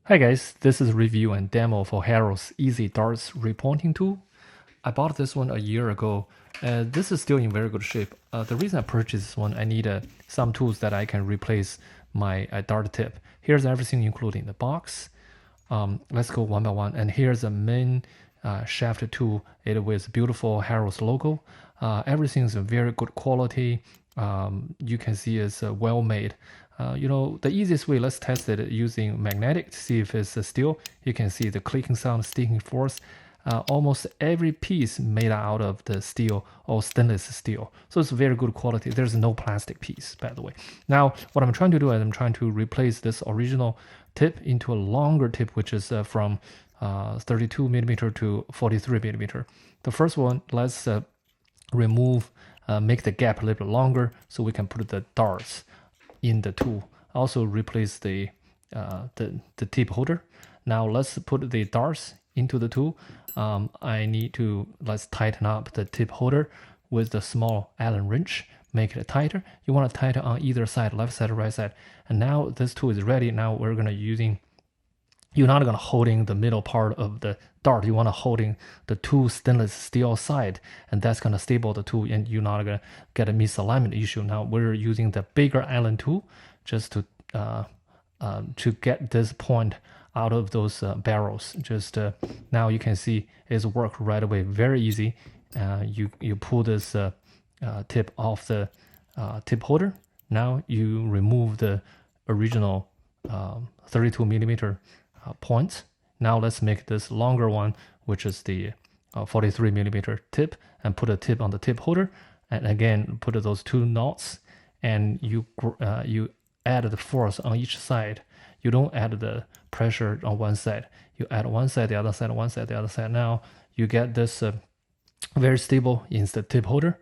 Hi guys, this is a review and demo for Harrows Easy Darts Repointing tool. I bought this one a year ago. This is still in very good shape. The reason I purchased this one, I need some tools that I can replace my dart tip. Here's everything including the box. Let's go one by one. And here's the main shaft tool. It with beautiful Harrows logo. Everything is very good quality. You can see it's well made. The easiest way, let's test it using magnetic to see if it's steel. You can see the clicking sound, sticking force. Almost every piece made out of the steel or stainless steel. So it's very good quality. There's no plastic piece, by the way. Now, what I'm trying to do is I'm trying to replace this original tip into a longer tip, which is from 32 millimeter to 43 millimeter. The first one, let's remove, make the gap a little bit longer so we can put the darts in the tool. Also replace the tip holder. Now let's put the darts into the tool. Let's tighten up the tip holder with the small Allen wrench, make it tighter. You want to tighten on either side, left side, right side. And now this tool is ready. Now we're gonna you're not gonna holding the middle part of the dart. You want to holding the two stainless steel side, and that's gonna stable the tool, and you're not gonna get a misalignment issue. Now we're using the bigger Allen tool just to get this point out of those barrels. Now you can see it's work right away, very easy. You pull this tip off the tip holder. Now you remove the original 32 millimeter points. Now let's make this longer one, which is the 43 millimeter tip, and put a tip on the tip holder, and again put those two knots, and you add the force on each side. You don't add the pressure on one side. You add one side, the other side, one side, the other side. Now you get this very stable in the tip holder.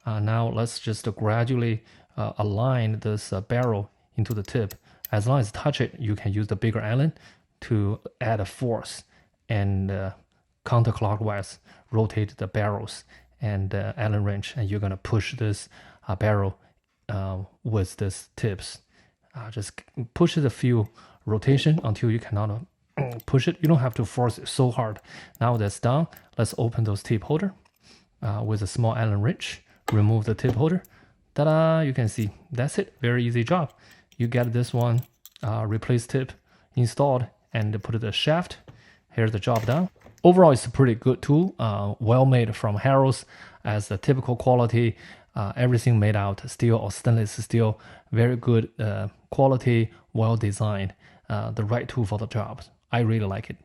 Now let's just gradually align this barrel into the tip. As long as you touch it, you can use the bigger Allen to add a force and counterclockwise rotate the barrels and Allen wrench, and you're gonna push this barrel with this tips. Just push it a few rotation until you cannot push it. You don't have to force it so hard. Now that's done. Let's open those tip holder with a small Allen wrench. Remove the tip holder. Ta-da! You can see that's it. Very easy job. You get this one replace tip installed and put the shaft. Here's the job done. Overall, it's a pretty good tool. Well made from Harrows, as the typical quality. Everything made out steel or stainless steel. Very good quality, well designed. The right tool for the job. I really like it.